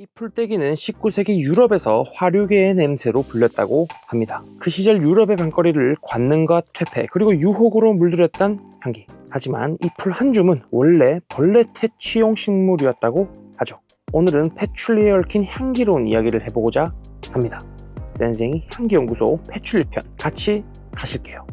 이 풀떼기는 19세기 유럽에서 화류계의 냄새로 불렸다고 합니다. 그 시절 유럽의 밤거리를 관능과 퇴폐 그리고 유혹으로 물들였던 향기. 하지만 이 풀 한 줌은 원래 벌레 퇴치용 식물이었다고 하죠. 오늘은 패출리에 얽힌 향기로운 이야기를 해보고자 합니다. 센생이 향기연구소 패출리 편 같이 가실게요.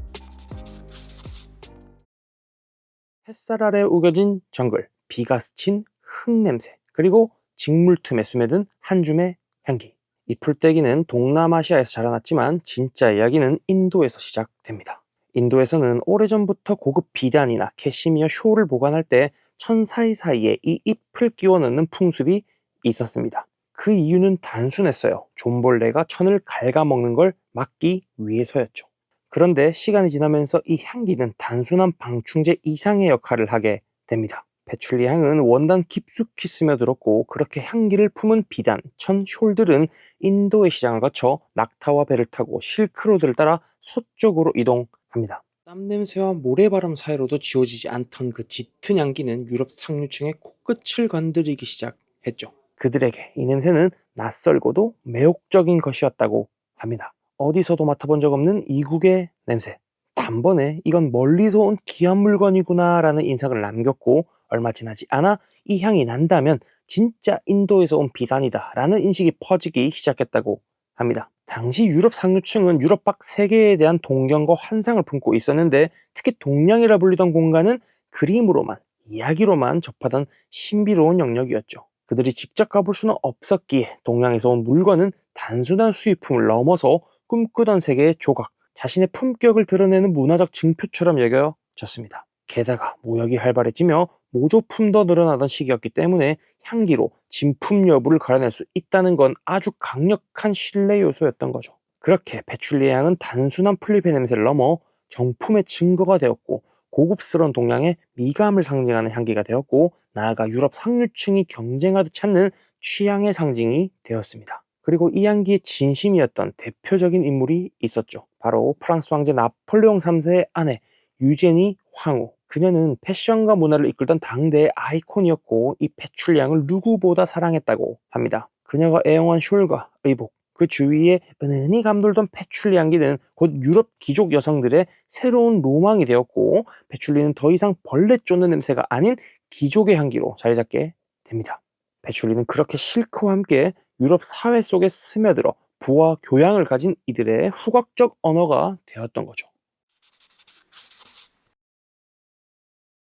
햇살 아래 우겨진 정글, 비가 스친 흙냄새, 그리고 직물 틈에 스며든 한 줌의 향기. 이 풀떼기는 동남아시아에서 자라났지만 진짜 이야기는 인도에서 시작됩니다. 인도에서는 오래전부터 고급 비단이나 캐시미어 쇼를 보관할 때 천 사이사이에 이 잎을 끼워 넣는 풍습이 있었습니다. 그 이유는 단순했어요. 좀벌레가 천을 갉아먹는 걸 막기 위해서였죠. 그런데 시간이 지나면서 이 향기는 단순한 방충제 이상의 역할을 하게 됩니다. 패출리 향은 원단 깊숙이 스며들었고, 그렇게 향기를 품은 비단, 천, 숄들은 인도의 시장을 거쳐 낙타와 배를 타고 실크로드를 따라 서쪽으로 이동합니다. 땀냄새와 모래바람 사이로도 지워지지 않던 그 짙은 향기는 유럽 상류층의 코끝을 건드리기 시작했죠. 그들에게 이 냄새는 낯설고도 매혹적인 것이었다고 합니다. 어디서도 맡아본 적 없는 이국의 냄새. 단번에 이건 멀리서 온 귀한 물건이구나 라는 인상을 남겼고, 얼마 지나지 않아 이 향이 난다면 진짜 인도에서 온 비단이다 라는 인식이 퍼지기 시작했다고 합니다. 당시 유럽 상류층은 유럽 밖 세계에 대한 동경과 환상을 품고 있었는데, 특히 동양이라 불리던 공간은 그림으로만, 이야기로만 접하던 신비로운 영역이었죠. 그들이 직접 가볼 수는 없었기에 동양에서 온 물건은 단순한 수입품을 넘어서 꿈꾸던 세계의 조각, 자신의 품격을 드러내는 문화적 증표처럼 여겨졌습니다. 게다가 무역이 활발해지며 모조품도 늘어나던 시기였기 때문에 향기로 진품 여부를 가려낼 수 있다는 건 아주 강력한 신뢰 요소였던 거죠. 그렇게 패출리의 향은 단순한 풀잎의 냄새를 넘어 정품의 증거가 되었고, 고급스러운 동양의 미감을 상징하는 향기가 되었고, 나아가 유럽 상류층이 경쟁하듯 찾는 취향의 상징이 되었습니다. 그리고 이 향기의 진심이었던 대표적인 인물이 있었죠. 바로 프랑스 황제 나폴레옹 3세의 아내 유제니 황후. 그녀는 패션과 문화를 이끌던 당대의 아이콘이었고, 이 패출리 향을 누구보다 사랑했다고 합니다. 그녀가 애용한 숄과 의복, 그 주위에 은은히 감돌던 패출리 향기는 곧 유럽 귀족 여성들의 새로운 로망이 되었고, 패출리는 더 이상 벌레 쫓는 냄새가 아닌 귀족의 향기로 자리 잡게 됩니다. 패출리는 그렇게 실크와 함께 유럽 사회 속에 스며들어 부와 교양을 가진 이들의 후각적 언어가 되었던 거죠.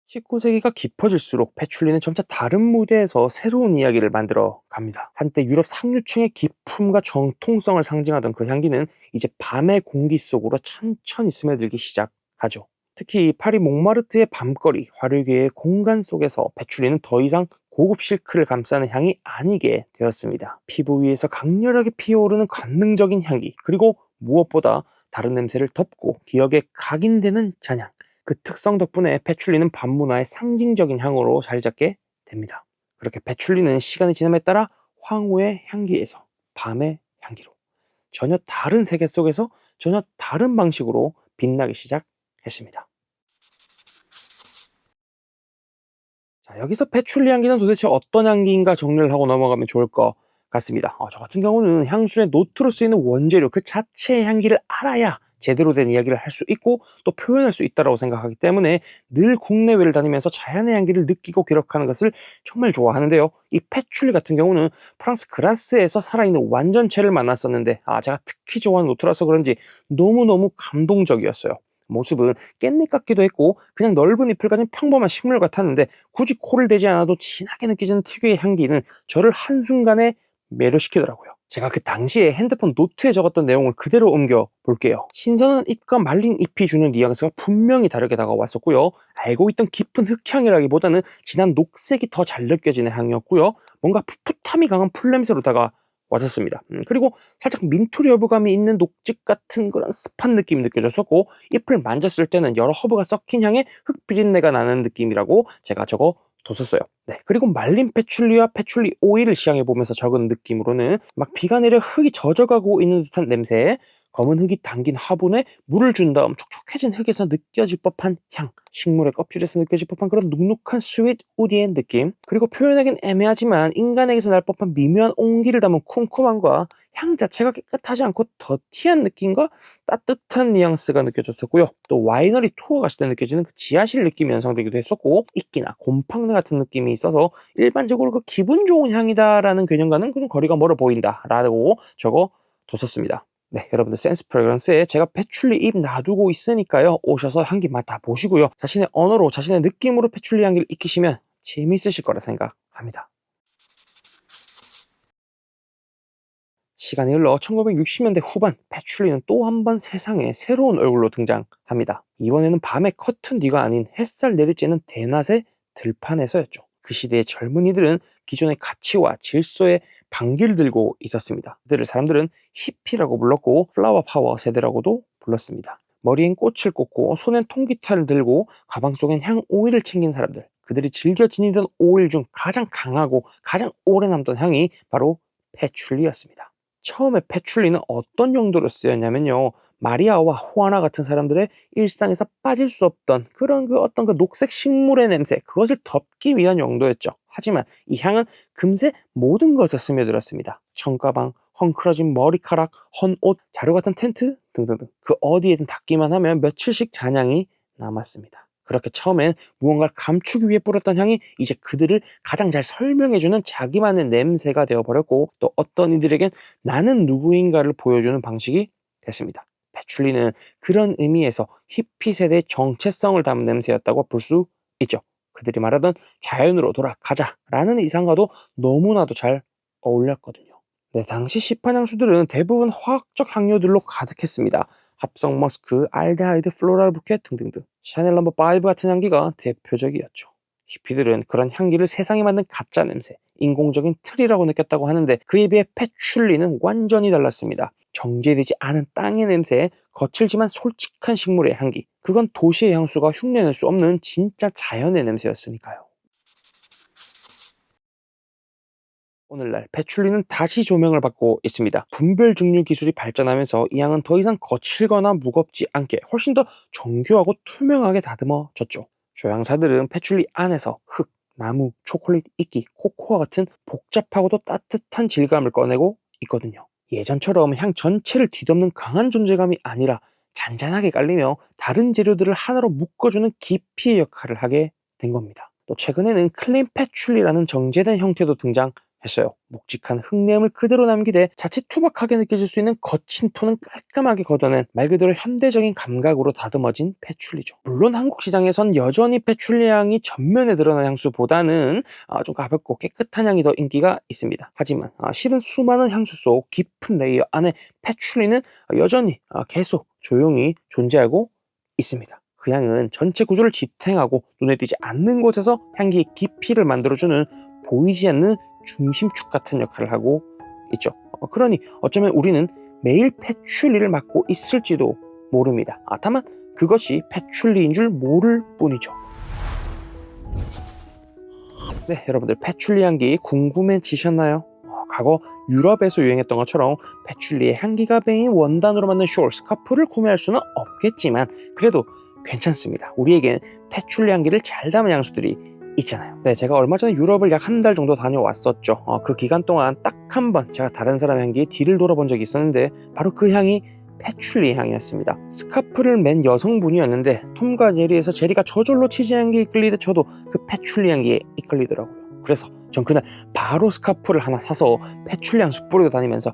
19세기가 깊어질수록 패출리는 점차 다른 무대에서 새로운 이야기를 만들어 갑니다. 한때 유럽 상류층의 기품과 정통성을 상징하던 그 향기는 이제 밤의 공기 속으로 천천히 스며들기 시작하죠. 특히 파리 몽마르트의 밤거리, 화류계의 공간 속에서 패출리는 더 이상 고급 실크를 감싸는 향이 아니게 되었습니다. 피부 위에서 강렬하게 피어오르는 관능적인 향기, 그리고 무엇보다 다른 냄새를 덮고 기억에 각인되는 잔향. 그 특성 덕분에 패출리는 밤문화의 상징적인 향으로 자리 잡게 됩니다. 그렇게 패출리는 시간이 지남에 따라 황후의 향기에서 밤의 향기로, 전혀 다른 세계 속에서 전혀 다른 방식으로 빛나기 시작했습니다. 자, 여기서 패출리 향기는 도대체 어떤 향기인가 정리를 하고 넘어가면 좋을 것 같습니다. 저 같은 경우는 향수의 노트로 쓰이는 원재료 그 자체의 향기를 알아야 제대로 된 이야기를 할 수 있고 또 표현할 수 있다고 생각하기 때문에 늘 국내외를 다니면서 자연의 향기를 느끼고 기록하는 것을 정말 좋아하는데요. 이 패출리 같은 경우는 프랑스 그라스에서 살아있는 완전체를 만났었는데, 제가 특히 좋아하는 노트라서 그런지 너무너무 감동적이었어요. 모습은 깻잎 같기도 했고 그냥 넓은 잎을 가진 평범한 식물 같았는데, 굳이 코를 대지 않아도 진하게 느껴지는 특유의 향기는 저를 한순간에 매료시키더라고요. 제가 그 당시에 핸드폰 노트에 적었던 내용을 그대로 옮겨 볼게요. 신선한 잎과 말린 잎이 주는 뉘앙스가 분명히 다르게 다가왔었고요. 알고 있던 깊은 흙향이라기보다는 진한 녹색이 더 잘 느껴지는 향이었고요. 뭔가 풋풋함이 강한 풀냄새로 다가왔었습니다. 그리고 살짝 민투리 여부감이 있는 녹즙 같은 그런 습한 느낌이 느껴졌었고, 잎을 만졌을 때는 여러 허브가 섞인 향의 흙 비린내가 나는 느낌이라고 제가 적어 뒀었어요. 네, 그리고 말린 패출리와 패출리 오일을 시향해 보면서 적은 느낌으로는 막 비가 내려 흙이 젖어가고 있는 듯한 냄새, 검은 흙이 담긴 화분에 물을 준 다음 촉촉해진 흙에서 느껴질 법한 향, 식물의 껍질에서 느껴질 법한 그런 눅눅한 스윗 우디의 느낌, 그리고 표현하기는 애매하지만 인간에게서 날 법한 미묘한 온기를 담은 쿰쿰함과 향 자체가 깨끗하지 않고 더티한 느낌과 따뜻한 뉘앙스가 느껴졌었고요. 또 와이너리 투어 갔을 때 느껴지는 그 지하실 느낌이 연상되기도 했었고, 이끼나 곰팡내 같은 느낌이 있어서 일반적으로 그 기분 좋은 향이다라는 개념과는 그냥 거리가 멀어 보인다라고 적어 뒀었습니다. 네, 여러분들 센스 프레그런스에 제가 패출리 잎 놔두고 있으니까요. 오셔서 향기 맡아보시고요. 자신의 언어로, 자신의 느낌으로 패출리 향기를 익히시면 재미있으실 거라 생각합니다. 시간이 흘러 1960년대 후반, 패출리는 또 한 번 세상에 새로운 얼굴로 등장합니다. 이번에는 밤의 커튼 뒤가 아닌 햇살 내리쬐는 대낮의 들판에서였죠. 그 시대의 젊은이들은 기존의 가치와 질서에 반기를 들고 있었습니다. 그들을 사람들은 히피라고 불렀고 플라워 파워 세대라고도 불렀습니다. 머리엔 꽃을 꽂고 손엔 통기타를 들고 가방 속엔 향 오일을 챙긴 사람들. 그들이 즐겨 지니던 오일 중 가장 강하고 가장 오래 남던 향이 바로 패출리였습니다. 처음에 패출리는 어떤 용도로 쓰였냐면요. 마리아와 호아나 같은 사람들의 일상에서 빠질 수 없던 그런 어떤 그 녹색 식물의 냄새, 그것을 덮기 위한 용도였죠. 하지만 이 향은 금세 모든 것에 스며들었습니다. 청가방, 헝클어진 머리카락, 헌옷, 자루 같은 텐트 등등등. 그 어디에든 닿기만 하면 며칠씩 잔향이 남았습니다. 그렇게 처음엔 무언가를 감추기 위해 뿌렸던 향이 이제 그들을 가장 잘 설명해주는 자기만의 냄새가 되어버렸고, 또 어떤 이들에겐 나는 누구인가를 보여주는 방식이 됐습니다. 패출리는 그런 의미에서 히피 세대의 정체성을 담은 냄새였다고 볼 수 있죠. 그들이 말하던 자연으로 돌아가자라는 이상과도 너무나도 잘 어울렸거든요. 네, 당시 시판 향수들은 대부분 화학적 향료들로 가득했습니다. 합성 머스크, 알데하이드, 플로랄 부켓 등등등. 샤넬 넘버 5 같은 향기가 대표적이었죠. 히피들은 그런 향기를 세상에 만든 가짜 냄새, 인공적인 틀이라고 느꼈다고 하는데, 그에 비해 패출리는 완전히 달랐습니다. 정제되지 않은 땅의 냄새, 거칠지만 솔직한 식물의 향기. 그건 도시의 향수가 흉내낼 수 없는 진짜 자연의 냄새였으니까요. 오늘날 패출리는 다시 조명을 받고 있습니다. 분별 증류 기술이 발전하면서 이 향은 더 이상 거칠거나 무겁지 않게 훨씬 더 정교하고 투명하게 다듬어졌죠. 조향사들은 패출리 안에서 흙, 나무, 초콜릿, 이끼, 코코아 같은 복잡하고도 따뜻한 질감을 꺼내고 있거든요. 예전처럼 향 전체를 뒤덮는 강한 존재감이 아니라 잔잔하게 깔리며 다른 재료들을 하나로 묶어주는 깊이의 역할을 하게 된 겁니다. 또 최근에는 클린 패출리라는 정제된 형태도 등장했어요. 묵직한 흙내음을 그대로 남기되 자칫 투박하게 느껴질 수 있는 거친 톤은 깔끔하게 걷어낸 말 그대로 현대적인 감각으로 다듬어진 패출리죠. 물론 한국 시장에선 여전히 패출리 향이 전면에 드러난 향수보다는 좀 가볍고 깨끗한 향이 더 인기가 있습니다. 하지만 실은 수많은 향수 속 깊은 레이어 안에 패출리는 여전히 계속 조용히 존재하고 있습니다. 그 향은 전체 구조를 지탱하고 눈에 띄지 않는 곳에서 향기의 깊이를 만들어주는 보이지 않는 중심축 같은 역할을 하고 있죠. 그러니 어쩌면 우리는 매일 패출리를 맡고 있을지도 모릅니다. 다만 그것이 패출리인 줄 모를 뿐이죠. 네, 여러분들 패출리 향기 궁금해지셨나요? 과거 유럽에서 유행했던 것처럼 패출리의 향기가 배인 원단으로 만든 숄, 스카프를 구매할 수는 없겠지만 그래도 괜찮습니다. 우리에겐 패출리 향기를 잘 담은 향수들이 있잖아요. 네, 제가 얼마 전에 유럽을 약 한 달 정도 다녀왔었죠. 그 기간 동안 딱 한 번 제가 다른 사람 향기에 뒤를 돌아본 적이 있었는데 바로 그 향이 패출리 향이었습니다. 스카프를 맨 여성분이었는데 톰과 제리에서 제리가 저절로 치즈 향기에 이끌리듯 저도 그 패출리 향기에 이끌리더라고요. 그래서 전 그날 바로 스카프를 하나 사서 패출리 향수 뿌리고 다니면서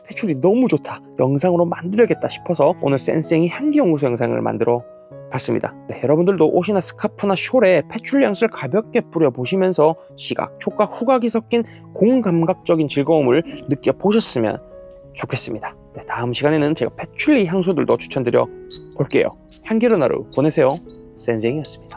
패출리 너무 좋다, 영상으로 만들어야겠다 싶어서 오늘 센스쟁이 향기연구소 영상을 만들어 봤습니다. 네, 여러분들도 옷이나 스카프나 숄에 패출리 향수를 가볍게 뿌려보시면서 시각, 촉각, 후각이 섞인 공감각적인 즐거움을 느껴보셨으면 좋겠습니다. 네, 다음 시간에는 제가 패출리 향수들도 추천드려 볼게요. 향기로운 하루 보내세요. 센쟁이였습니다.